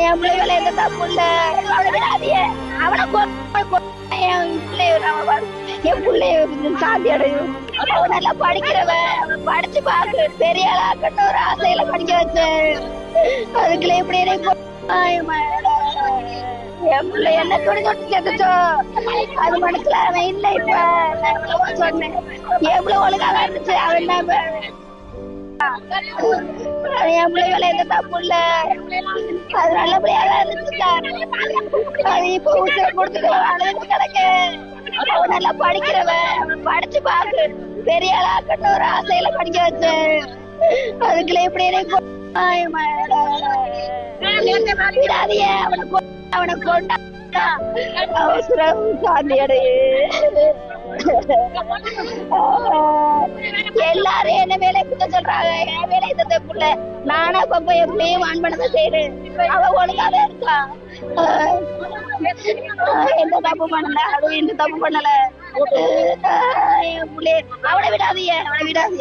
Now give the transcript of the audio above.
என் பிள்ளைகளை எந்த தப்பு இல்ல. அவனை விடாதீங்க. அவனை என் பிள்ளைய சாந்தி அடையும். அவன் நல்லா படிக்கிறவன். அவன் படிச்சு பாக்கு பெரிய ஆளாக்கட்டும் ஒரு ஆசையில படிக்க வச்சேன். அதுக்குள்ள இப்படி என் பிள்ளை என்ன துணி தொட்டு சேர்த்துச்சோ அது மனசுல அவன் இல்லை. இப்ப நான் எவ்வளவோ சொன்னேன். எவ்வளவு ஒழுங்காக இருந்துச்சு. அவன் என்ன என் பிள்ளைகளை எந்த தப்பு இல்ல. அது நல்லபடியாக இருந்துச்சுக்கா. அது இப்ப உசுர கொடுத்துட்டு அழுது கிடக்க. அவன் நல்லா படிக்கிறவன். அவன் படிச்சு பாக்கு பெரிய ஆளாக்கட்டும் ஒரு ஆசையில படிக்க வச்சேன். அதுக்குள்ள இப்படி விடாதீங்க. அவனை கொண்டா அவசரம் சாந்தி அடையே. எல்லாரும் என்ன வேலையை குத்த சொல்றாங்க. என் வேலை இந்த புள்ள நானா பப்ப எப்படியும் வான் பண்ணதான் செய்யறேன். அவ ஒழுங்காவே இருக்கா. எந்த தப்பு பண்ணல. அவ எந்த தப்பு பண்ணல. என் புள்ளைய அவனை விடாதீங்க. அவனை விடாதீங்க.